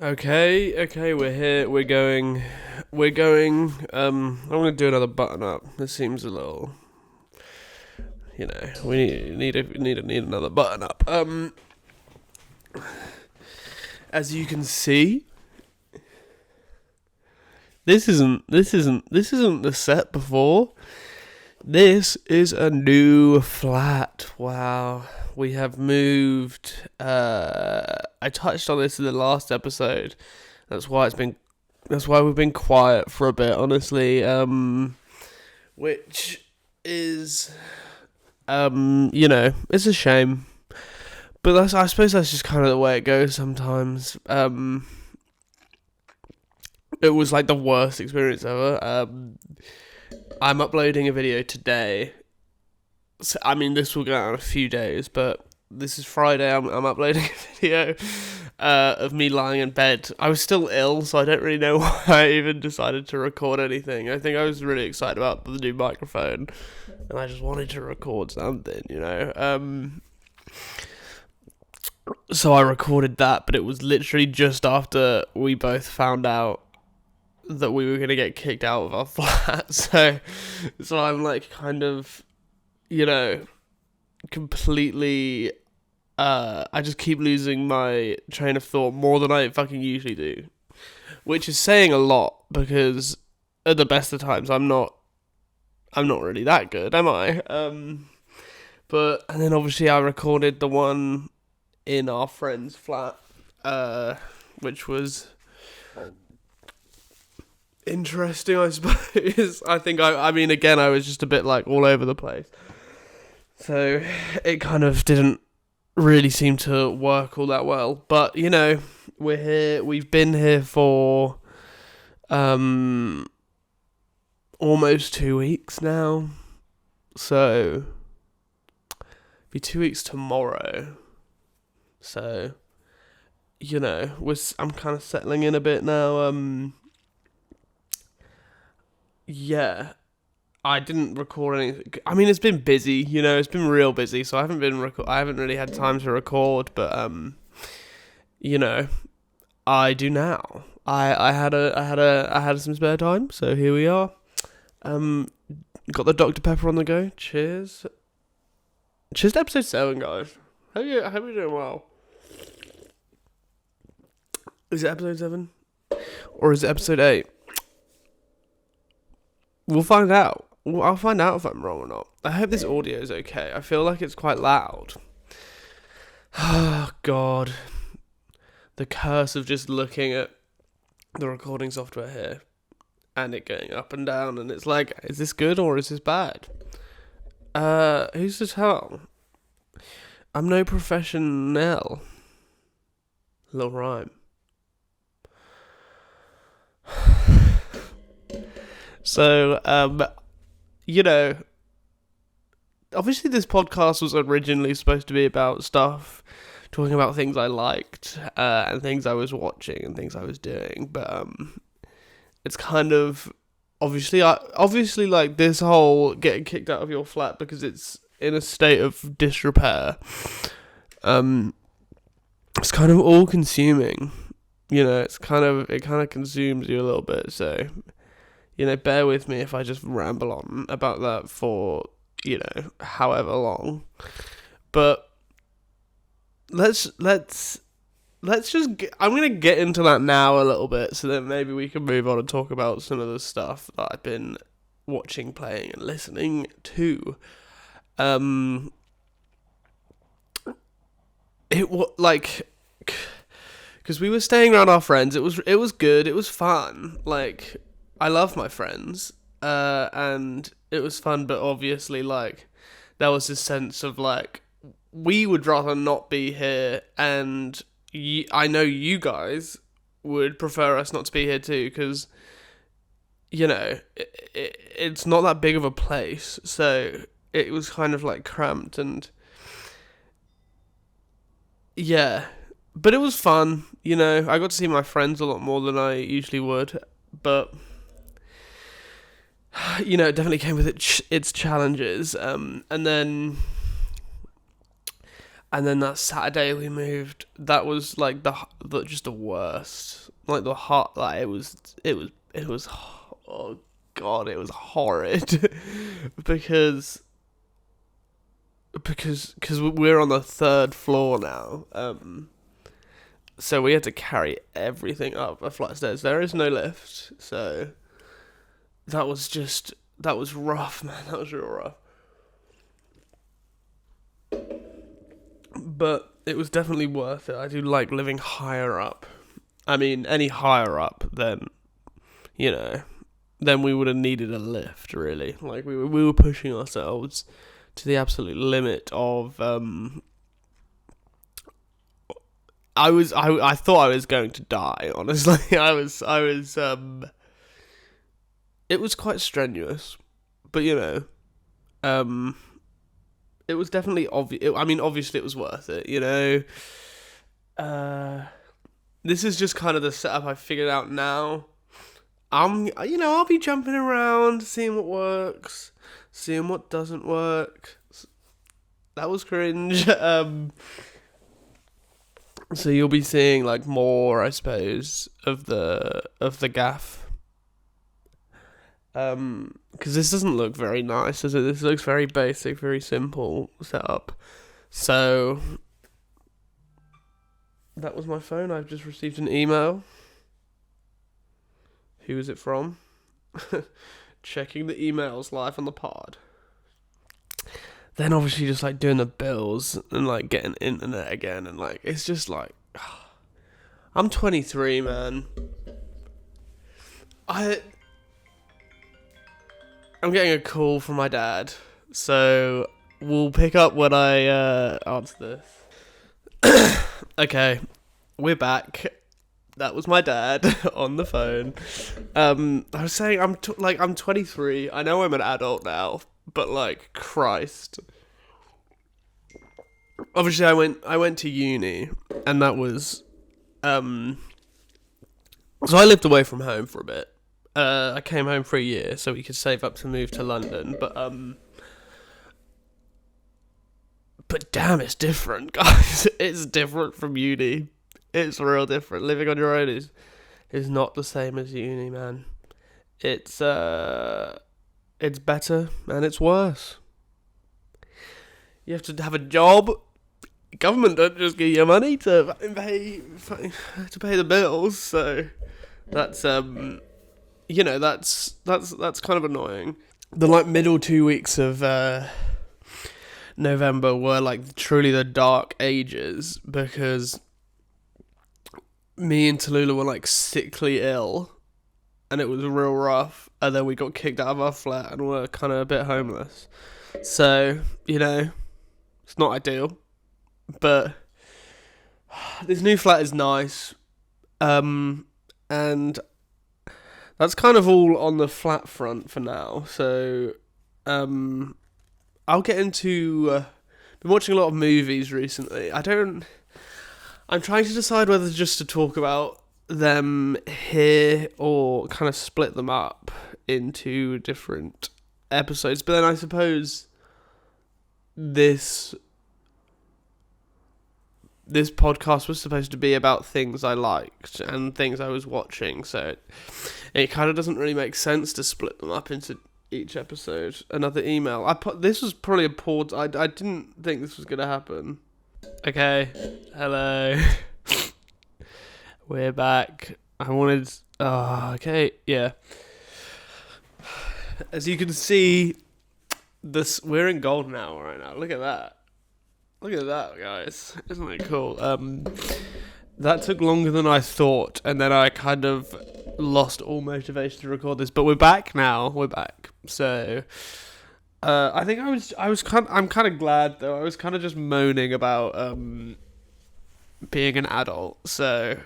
Okay, we're here. We're going. I'm gonna do another button up. This seems a little, we need another button up. As you can see, this isn't the set before. This is a new flat. Wow, we have moved. I touched on this in the last episode. That's why we've been quiet for a bit, honestly. Which is, it's a shame. But I suppose that's just kind of the way it goes sometimes. It was like the worst experience ever. I'm uploading a video today. So, I mean, this will go out in a few days, but this is Friday. I'm uploading a video of me lying in bed. I was still ill, so I don't really know why I even decided to record anything. I think I was really excited about the new microphone, and I just wanted to record something, So I recorded that, but it was literally just after we both found out that we were going to get kicked out of our flat. So I'm like kind of, completely, I just keep losing my train of thought more than I fucking usually do. Which is saying a lot, because at the best of times I'm not really that good, am I? And then obviously I recorded the one in our friend's flat, which was interesting, I suppose. I mean, again, I was just a bit like all over the place. So it kind of didn't really seem to work all that well. But, we're here. We've been here for almost 2 weeks now. So it'll be 2 weeks tomorrow. So, I'm kind of settling in a bit now. Yeah, I didn't record anything. I mean, it's been busy, it's been real busy, so I haven't really had time to record, but I do now. I had some spare time, so here we are. Got the Dr. Pepper on the go. Cheers. Cheers to episode 7, guys. I hope you're doing well. Is it episode 7? Or is it episode 8? We'll find out. I'll find out if I'm wrong or not. I hope this audio is okay. I feel like it's quite loud. Oh, God. The curse of just looking at the recording software here and it going up and down, and it's like, is this good or is this bad? Who's to tell? I'm no professional. Little rhyme. So, obviously this podcast was originally supposed to be about stuff, talking about things I liked, and things I was watching and things I was doing, but, it's kind of, obviously like this whole getting kicked out of your flat because it's in a state of disrepair, it's kind of all consuming, it kind of consumes you a little bit, so, bear with me if I just ramble on about that for, however long. But let's just I'm going to get into that now a little bit, so that maybe we can move on and talk about some of the stuff that I've been watching, playing, and listening to. It was like, because we were staying around our friends. It was good. It was fun. Like, I love my friends, and it was fun, but obviously, like, there was this sense of, like, we would rather not be here, and I know you guys would prefer us not to be here too, because, it's not that big of a place, so it was kind of, like, cramped, and, yeah, but it was fun, I got to see my friends a lot more than I usually would, but it definitely came with its challenges. And then And then that Saturday we moved. That was like just the worst. Like the hot. Like it was. Oh God, it was horrid. because we're on the third floor now. So we had to carry everything up a flight of stairs. There is no lift, so that was rough, man. That was real rough. But it was definitely worth it. I do like living higher up. I mean, any higher up, then we would have needed a lift, really. Like, we were pushing ourselves to the absolute limit of, I thought I was going to die, honestly. It was quite strenuous, but, it was definitely obvious. I mean, obviously it was worth it, This is just kind of the setup I figured out now. I'll be jumping around, seeing what works, seeing what doesn't work. That was cringe. So you'll be seeing like more, I suppose, of the gaff. Because this doesn't look very nice, does it? This looks very basic, very simple setup. So that was my phone. I've just received an email. Who is it from? Checking the emails live on the pod. Then obviously just like doing the bills and like getting internet again, and like it's just like I'm 23, man. I'm getting a call from my dad, so we'll pick up when I answer this. Okay, we're back. That was my dad on the phone. I was saying I'm 23. I know I'm an adult now, but like Christ. Obviously, I went to uni, and that was so I lived away from home for a bit. I came home for a year so we could save up to move to London, but damn, it's different, guys. It's different from uni. It's real different. Living on your own is not the same as uni, man. It's better and it's worse. You have to have a job. Government don't just give you money to pay the bills, so that's that's kind of annoying. The like middle 2 weeks of November were like truly the dark ages, because me and Tallulah were like sickly ill, and it was real rough, and then we got kicked out of our flat and were kind of a bit homeless. So, it's not ideal, but this new flat is nice, and that's kind of all on the flat front for now. So, I'll get into, been watching a lot of movies recently. I'm trying to decide whether just to talk about them here or kind of split them up into different episodes. But then I suppose this podcast was supposed to be about things I liked and things I was watching, so it kind of doesn't really make sense to split them up into each episode. Another email. This was probably a poor. I didn't think this was gonna happen. Okay, hello. We're back. Okay, yeah. As you can see, we're in golden hour right now. Look at that. Look at that, guys. Isn't it cool? That took longer than I thought, and then I kind of lost all motivation to record this. But we're back now. We're back. So, I think I'm kind of glad though. I was kind of just moaning about being an adult. So,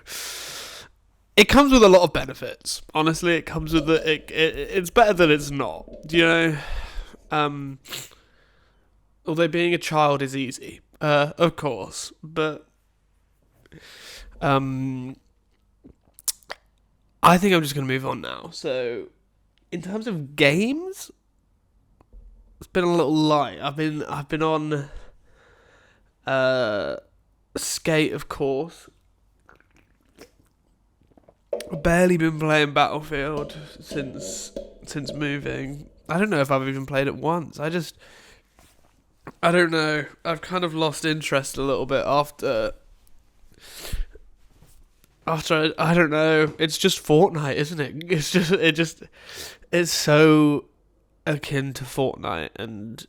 it comes with a lot of benefits. Honestly, it comes with it's better than it's not. Do you know? Although being a child is easy, of course, but I think I'm just gonna move on now. So, in terms of games, it's been a little light. I've been on Uh, Skate, of course. Barely been playing Battlefield since moving. I don't know if I've even played it once. I don't know. I've kind of lost interest a little bit after I don't know. It's just Fortnite, isn't it? It's so akin to Fortnite, and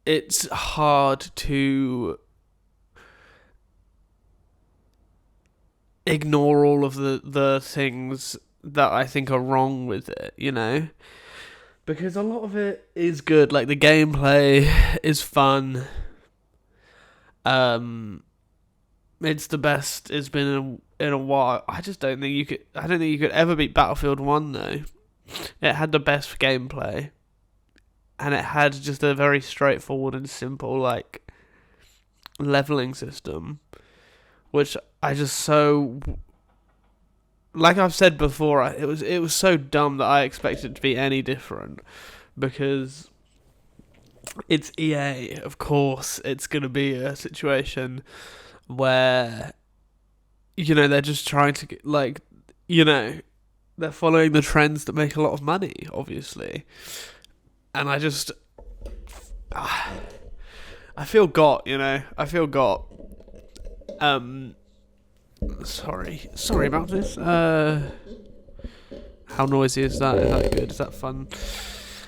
it's hard to ignore all of the things that I think are wrong with it, you know? Because a lot of it is good. Like, the gameplay is fun. It's the best it's been in a while. I just don't think you could. I don't think you could ever beat Battlefield 1 though. It had the best gameplay, and it had just a very straightforward and simple like leveling system, which I just so. Like I've said before, it was so dumb that I expected it to be any different, because it's EA. Of course, it's gonna be a situation where, you know, they're just trying to get, like, you know, they're following the trends that make a lot of money, obviously. And I just, I feel got, you know, I feel got. Sorry about this. How noisy is that? Is that good? Is that fun?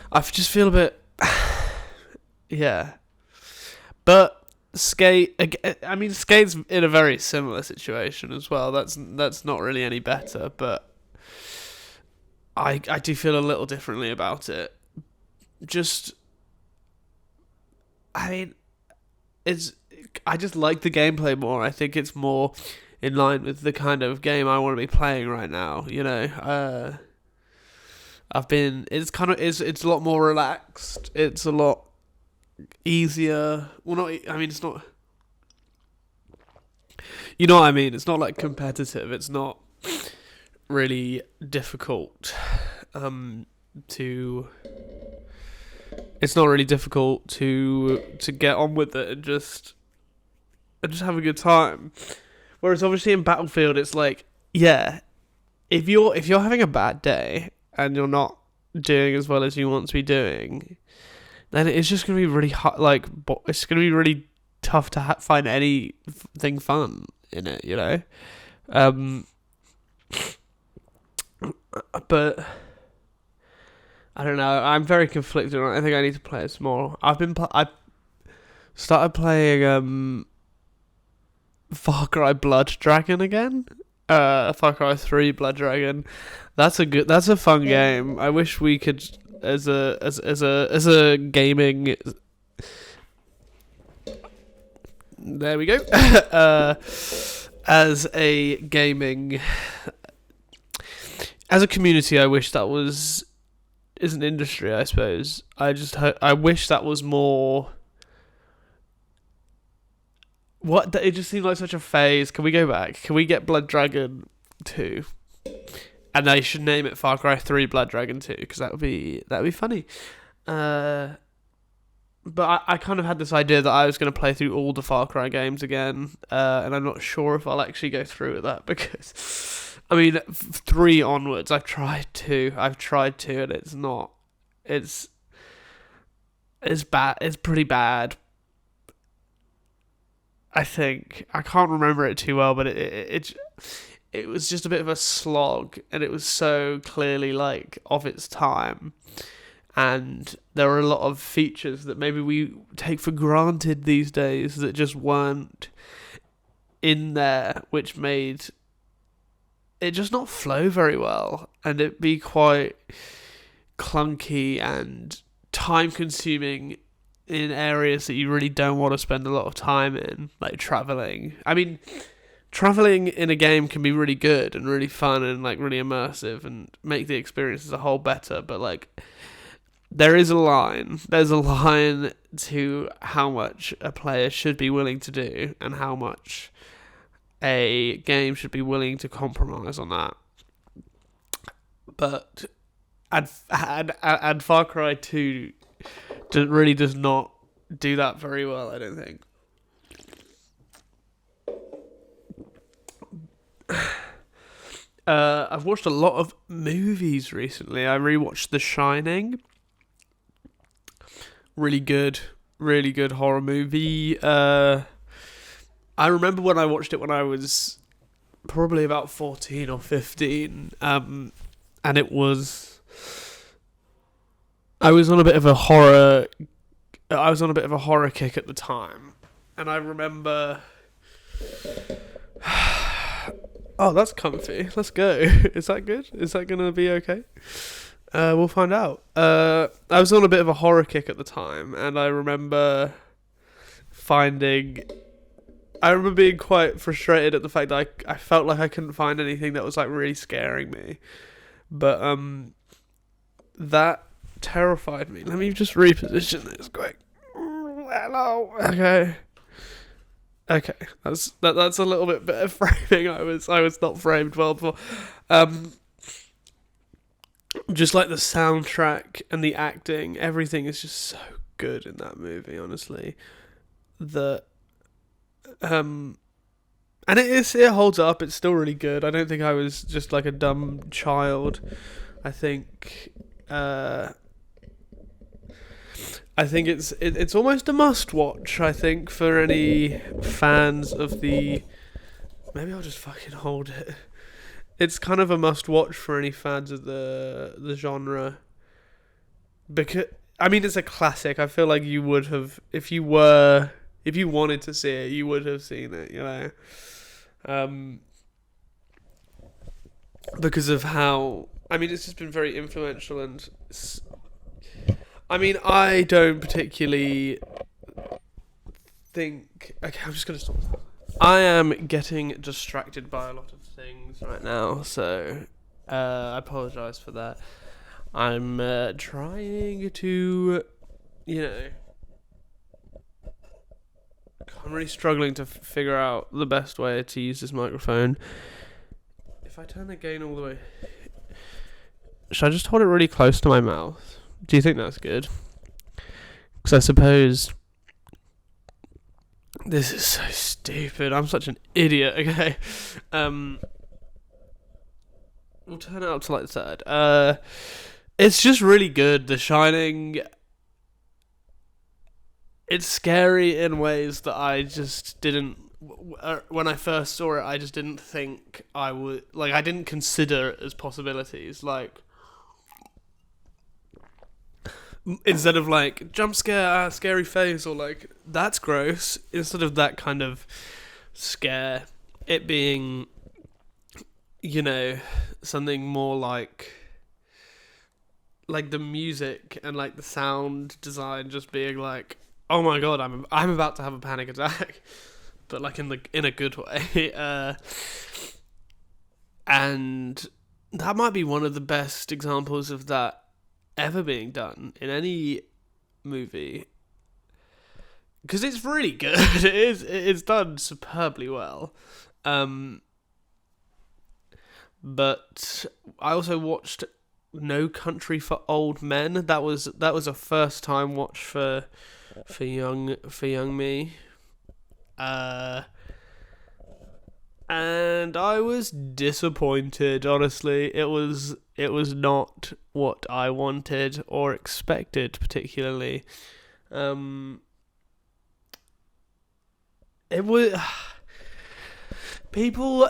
I just feel a bit, yeah. But Skate's in a very similar situation as well. That's not really any better, but I do feel a little differently about it. Just, I mean, I just like the gameplay more. I think it's more in line with the kind of game I want to be playing right now. You know, it's a lot more relaxed. It's a lot easier. Well, not. I mean, it's not. You know what I mean? It's not like competitive. It's not really difficult. To. It's not really difficult to get on with it and just have a good time. Whereas obviously in Battlefield, it's like, yeah, if you're having a bad day and you're not doing as well as you want to be doing, then it's just gonna be really hard. Like, it's gonna be really tough to find anything fun in it, you know. But I don't know. I'm very conflicted on it. I think I need to play it some more. I started playing Far Cry Blood Dragon again. Far Cry 3 Blood Dragon. That's a fun game. I wish we could, as a gaming. There we go. As a gaming, as a community, I wish that is an industry. I suppose I wish that was more. What? It just seemed like such a phase. Can we go back? Can we get Blood Dragon 2? And they should name it Far Cry 3 Blood Dragon 2, because that would be funny. But I kind of had this idea that I was going to play through all the Far Cry games again, and I'm not sure if I'll actually go through with that, because, I mean, 3 onwards, I've tried to, and it's not, it's bad, it's pretty bad. I think I can't remember it too well, but it was just a bit of a slog, and it was so clearly like of its time, and there were a lot of features that maybe we take for granted these days that just weren't in there, which made it just not flow very well, and it be quite clunky and time consuming in areas that you really don't want to spend a lot of time in, like traveling. I mean, traveling in a game can be really good and really fun and like really immersive and make the experience as a whole better, but like there's a line to how much a player should be willing to do and how much a game should be willing to compromise on that. But and Far Cry 2 really does not do that very well, I don't think. I've watched a lot of movies recently. I rewatched The Shining. Really good horror movie. I remember when I watched it when I was probably about 14 or 15. And it was... I was on a bit of a horror kick at the time. And I remember... Oh, that's comfy. Let's go. Is that good? Is that going to be okay? We'll find out. I was on a bit of a horror kick at the time, and I remember being quite frustrated at the fact that I felt like I couldn't find anything that was like really scaring me. But that terrified me. Let me just reposition this quick. Hello. Okay. That's a little bit better framing. I was not framed well before. Just like the soundtrack and the acting, everything is just so good in that movie, honestly. And it holds up. It's still really good. I don't think I was just like a dumb child. I think it's almost a must watch. I think for any fans of the. Maybe I'll just fucking hold it. It's kind of a must watch for any fans of the genre. Because I mean, it's a classic. I feel like you would have, if you wanted to see it, you would have seen it. You know, because of how. I mean, it's just been very influential, and I mean, I don't particularly think. Okay, I'm just gonna stop. I am getting distracted by a lot of things right now, so I apologise for that. I'm trying to, I'm really struggling to figure out the best way to use this microphone. If I turn the gain all the way, should I just hold it really close to my mouth? Do you think that's good? Because I suppose... This is so stupid. I'm such an idiot. Okay. We'll turn it up to like the third. It's just really good. The Shining. It's scary in ways that I just didn't. When I first saw it, I just didn't think I would. Like, I didn't consider it as possibilities. Like, instead of like jump scare, scary face, or like that's gross, instead of that kind of scare, it being, something more like the music and like the sound design just being like, oh my god, I'm about to have a panic attack, but like in a good way, and that might be one of the best examples of that ever being done in any movie, because it's really good. It's done superbly well. But I also watched No Country for Old Men. That was a first time watch for young me. And I was disappointed, honestly. It was not what I wanted or expected, particularly. It was... People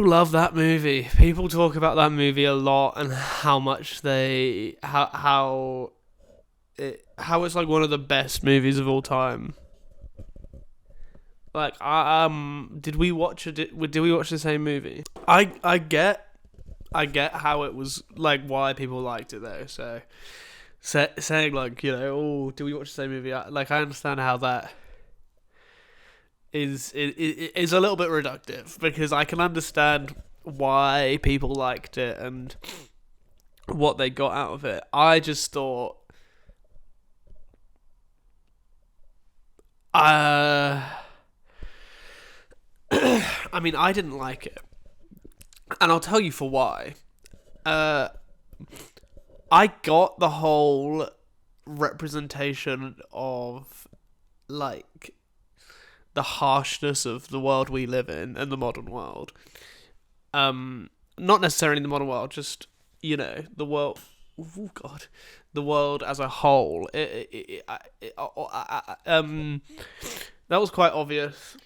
love that movie. People talk about that movie a lot, and how much how it's like one of the best movies of all time. Like, did we watch the same movie? I get how it was, like, why people liked it though. So saying like, oh, did we watch the same movie? I understand how that is a little bit reductive, because I can understand why people liked it and what they got out of it. I just thought, I mean, I didn't like it, and I'll tell you for why. I got the whole representation of, like, the harshness of the world we live in and the modern world. And not necessarily in the modern world, just the world. Oh God, the world as a whole. That was quite obvious,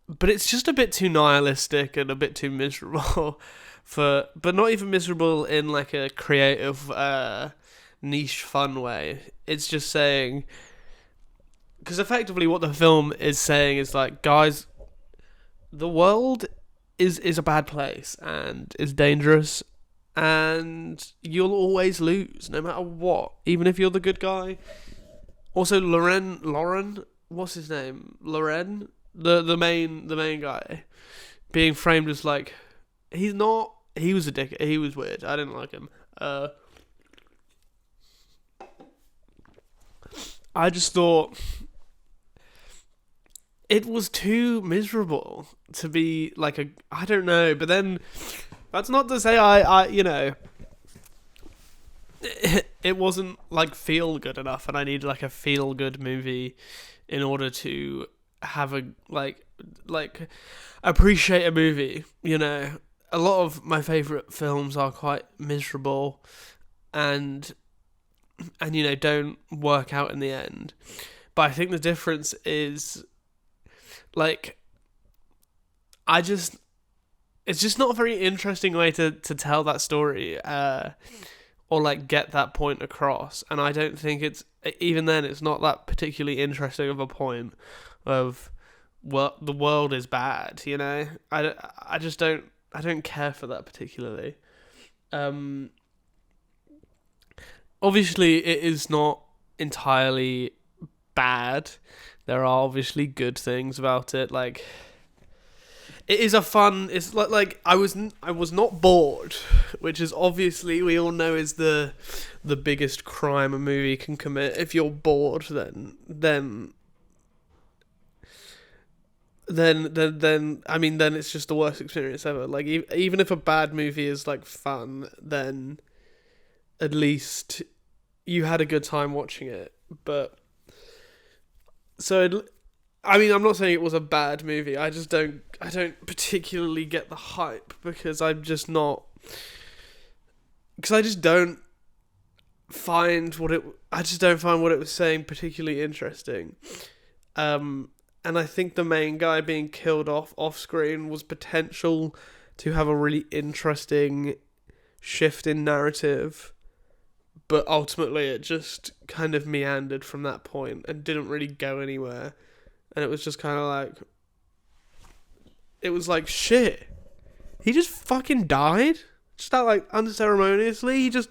but it's just a bit too nihilistic and a bit too miserable but not even miserable in like a creative, niche, fun way. It's just saying, because effectively what the film is saying is like, guys, the world is a bad place and is dangerous, and you'll always lose no matter what, even if you're the good guy. Also, Lauren, what's his name? Loren, the main guy, being framed as like, he's not. He was a dick. He was weird. I didn't like him. I just thought it was too miserable to be like a. I don't know, but then that's not to say it wasn't like feel good enough, and I needed like a feel good movie in order to have a like appreciate a movie. A lot of my favorite films are quite miserable, and don't work out in the end. But I think the difference is like it's just not a very interesting way to tell that story, or like get that point across. And I don't think even then it's not that particularly interesting of a point of, well, the world is bad. I just don't care for that particularly. Obviously it is not entirely bad. There are obviously good things about it. Like, it is a fun. It's like I was not bored, which is obviously, we all know, is the biggest crime a movie can commit. If you're bored, then I mean, then it's just the worst experience ever. Like, even if a bad movie is like fun, then at least you had a good time watching it. But I mean, I'm not saying it was a bad movie. I don't particularly get the hype, because I'm just not, because I just don't find what it was saying particularly interesting. And I think the main guy being killed off screen was potential to have a really interesting shift in narrative, but ultimately it just kind of meandered from that point and didn't really go anywhere. And it was just kind of like, it was like, shit, he just fucking died, just that, like, unceremoniously. He's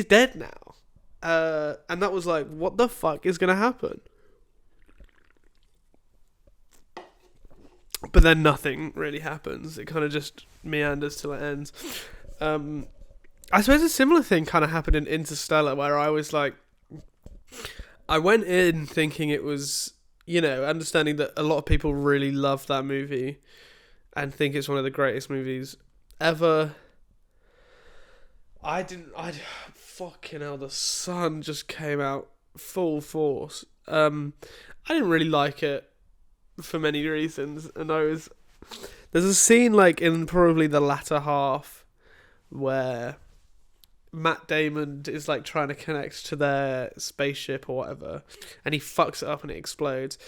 dead now. And that was like, what the fuck is gonna happen? But then nothing really happens. It kind of just meanders till it ends. I suppose a similar thing kind of happened in Interstellar, where I was like, I went in thinking it was, understanding that a lot of people really love that movie and think it's one of the greatest movies ever. Fucking hell, the sun just came out full force. I didn't really like it for many reasons, and there's a scene like in probably the latter half where Matt Damon is like trying to connect to their spaceship or whatever, and he fucks it up and it explodes,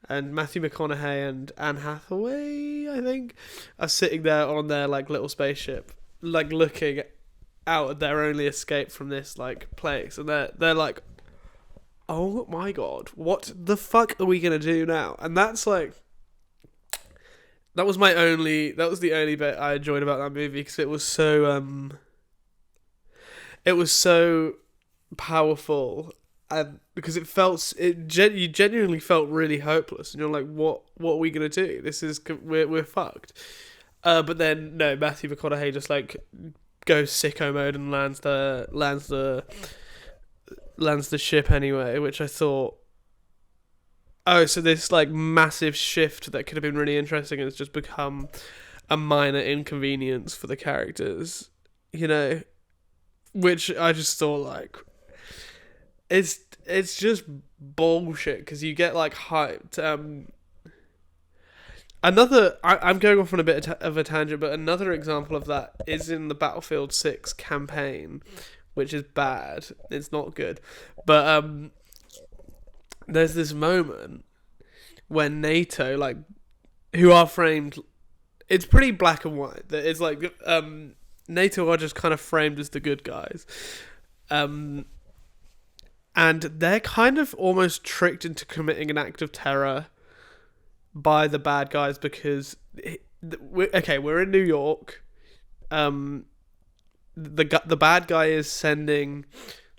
and Matthew McConaughey and Anne Hathaway, I think, are sitting there on their like little spaceship, like looking out at their only escape from this like place, and they're like, oh my god, what the fuck are we gonna do now? And that's like, that was the only bit I enjoyed about that movie, because it was so powerful, and because you genuinely felt really hopeless, and you're like, what are we gonna do? We're fucked. But then no, Matthew McConaughey just like goes sicko mode and lands the ship anyway, which I thought, oh, so this like massive shift that could have been really interesting has just become a minor inconvenience for the characters, which I just thought, like, it's just bullshit, because you get like hyped. I'm going off on a bit of a tangent, but another example of that is in the Battlefield 6 campaign, which is bad. It's not good. But there's this moment when NATO, like, who are framed, it's pretty black and white. It's like NATO are just kind of framed as the good guys. And they're kind of almost tricked into committing an act of terror by the bad guys because we're in New York. The bad guy is sending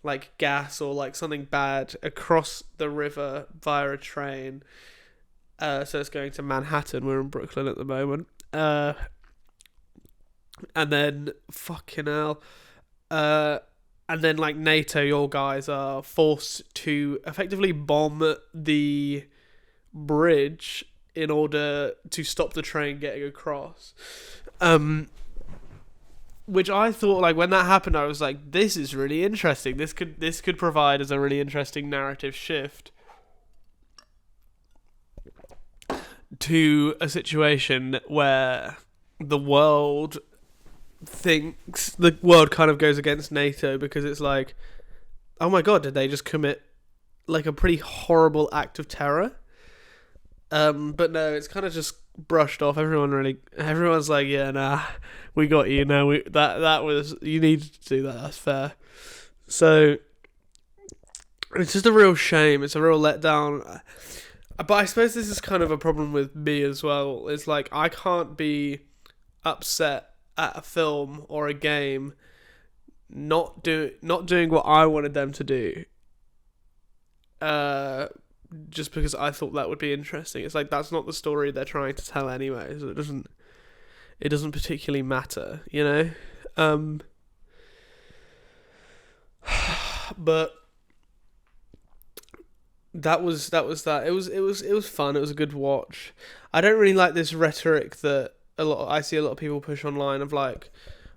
like gas or like something bad across the river via a train. So it's going to Manhattan. We're in Brooklyn at the moment. And then fucking hell. And then like NATO, your guys are forced to effectively bomb the bridge in order to stop the train getting across. Which I thought, like, when that happened, I was like, this is really interesting. This could provide as a really interesting narrative shift to a situation where the world kind of goes against NATO because it's like, oh my god, did they just commit like a pretty horrible act of terror? But no, it's kind of just brushed off. Everyone's like, yeah, nah, we got you. No, that was, you needed to do that. That's fair. So it's just a real shame. It's a real letdown. But I suppose this is kind of a problem with me as well. It's like I can't be upset at a film or a game not doing what I wanted them to do. Just because I thought that would be interesting. It's like that's not the story they're trying to tell anyway, so it doesn't particularly matter, you know? But that was that. It was fun. It was a good watch. I don't really like this rhetoric that I see a lot of people push online of like,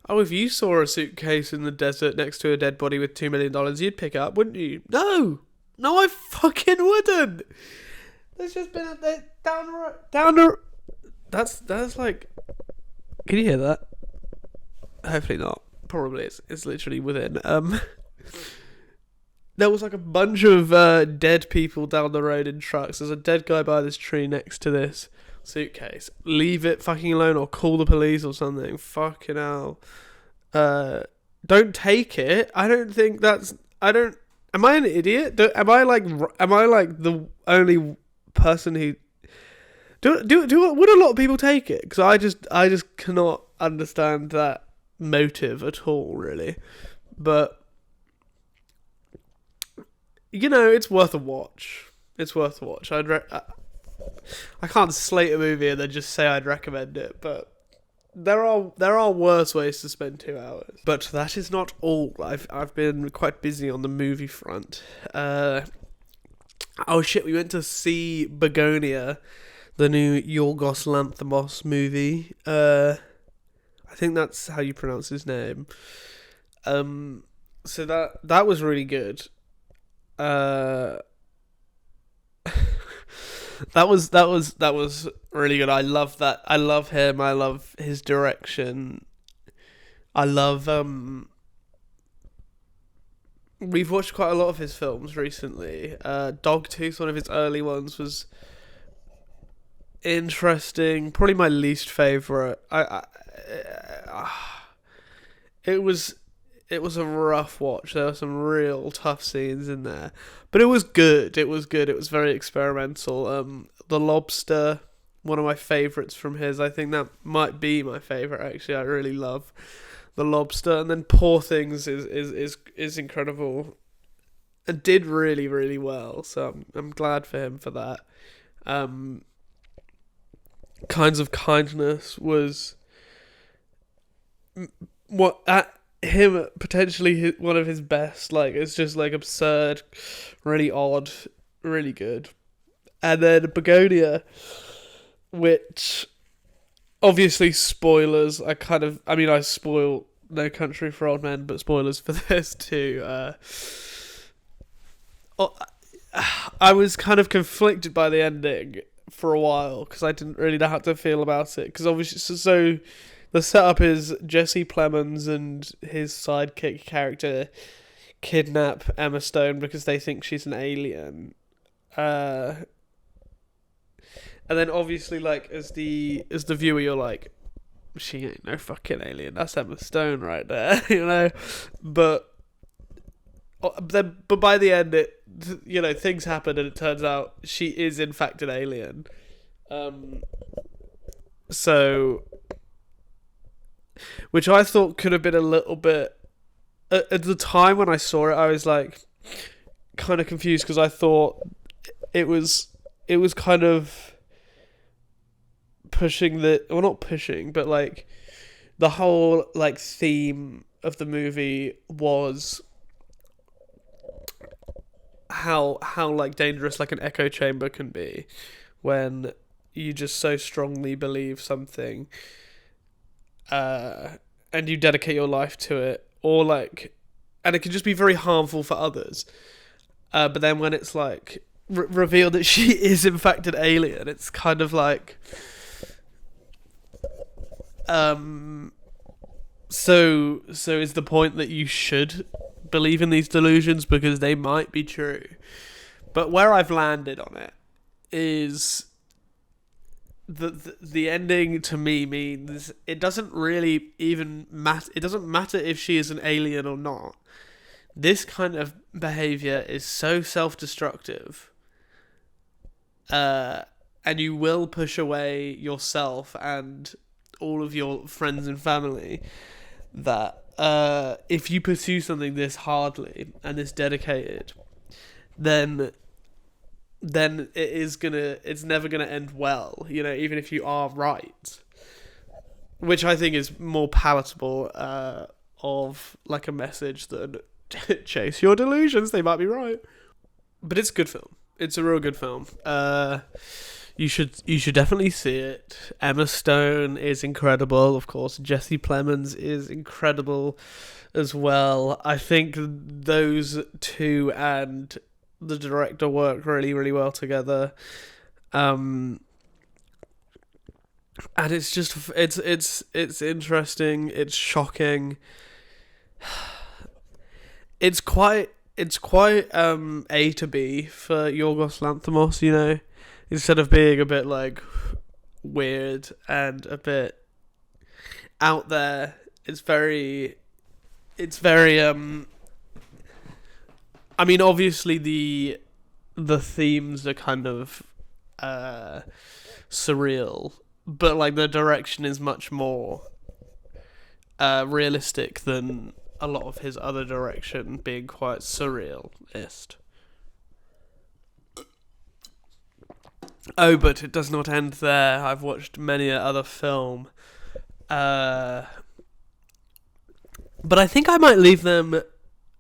oh, if you saw a suitcase in the desert next to a dead body with $2 million, you'd pick it up, wouldn't you? No, I fucking wouldn't. There's just been down the road. That's like, can you hear that? Hopefully not. Probably it's literally within. There was like a bunch of dead people down the road in trucks. There's a dead guy by this tree next to this suitcase. Leave it fucking alone or call the police or something. Fucking hell. Don't take it. I don't think that's... Am I an idiot? Am I like the only person who... Would a lot of people take it? Because I just cannot understand that motive at all, really. But... you know, it's worth a watch. It's worth a watch. I can't slate a movie and then just say I'd recommend it, but there are worse ways to spend 2 hours. But that is not all. I've been quite busy on the movie front. Oh shit, we went to see Bugonia, the new Yorgos Lanthimos movie. I think that's how you pronounce his name. So that was really good. That was really good. I love that. I love him. I love his direction. I love we've watched quite a lot of his films recently. Dogtooth, one of his early ones, was interesting. Probably my least favourite. It was a rough watch. There were some real tough scenes in there. But it was good. It was very experimental. The Lobster, one of my favourites from his. I think that might be my favourite, actually. I really love The Lobster. And then Poor Things is incredible. And did really, really well. So I'm glad for him for that. Kinds of Kindness was... him potentially one of his best. Like, it's just like absurd, really odd, really good. And then Bugonia, which obviously spoilers. I spoil No Country for Old Men, but spoilers for this too. I was kind of conflicted by the ending for a while because I didn't really know how to feel about it. Because obviously, so the setup is Jesse Plemons and his sidekick character kidnap Emma Stone because they think she's an alien. And then obviously, like, as the viewer, you're like, she ain't no fucking alien. That's Emma Stone right there, you know. But by the end, things happen and it turns out she is in fact an alien. So, which I thought could have been a little bit. At the time when I saw it, I was like, kind of confused because I thought it was kind of pushing not pushing, but like the whole like theme of the movie was how like dangerous like an echo chamber can be when you just so strongly believe something and you dedicate your life to it, or like, and it can just be very harmful for others, but then when it's like revealed that she is in fact an alien, it's kind of like so is the point that you should believe in these delusions because they might be true. But where I've landed on it is the ending to me means it doesn't really even matter. It doesn't matter if she is an alien or not. This kind of behavior is so self-destructive, and you will push away yourself and all of your friends and family, that if you pursue something this hardly and this dedicated, then it's never gonna end well, even if you are right, which I think is more palatable of like a message than chase your delusions, they might be right. But it's a good film. It's a real good film. You should definitely see it. Emma Stone is incredible, of course. Jesse Plemons is incredible as well. I think those two and the director work really, really well together. And it's just it's interesting. It's shocking. It's quite A to B for Yorgos Lanthimos, instead of being a bit like weird and a bit out there. It's very I mean, obviously the themes are kind of surreal, but like the direction is much more realistic than a lot of his other direction, being quite surrealist. Oh, but it does not end there. I've watched many other film. But I think I might leave them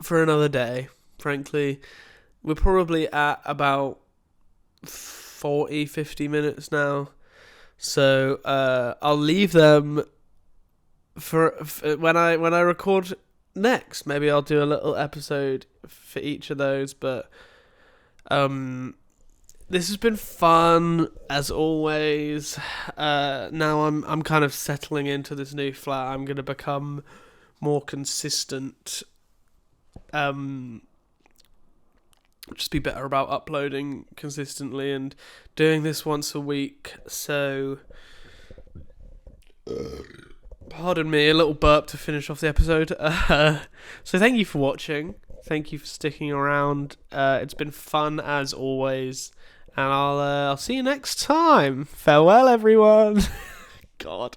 for another day, frankly. We're probably at about 40-50 minutes now. So I'll leave them for when I record next. Maybe I'll do a little episode for each of those, but this has been fun as always. Now I'm kind of settling into this new flat. I'm going to become more consistent. Just be better about uploading consistently and doing this once a week. So pardon me, a little burp to finish off the episode. So thank you for watching. Thank you for sticking around. It's been fun as always. And I'll see you next time. Farewell, everyone. God.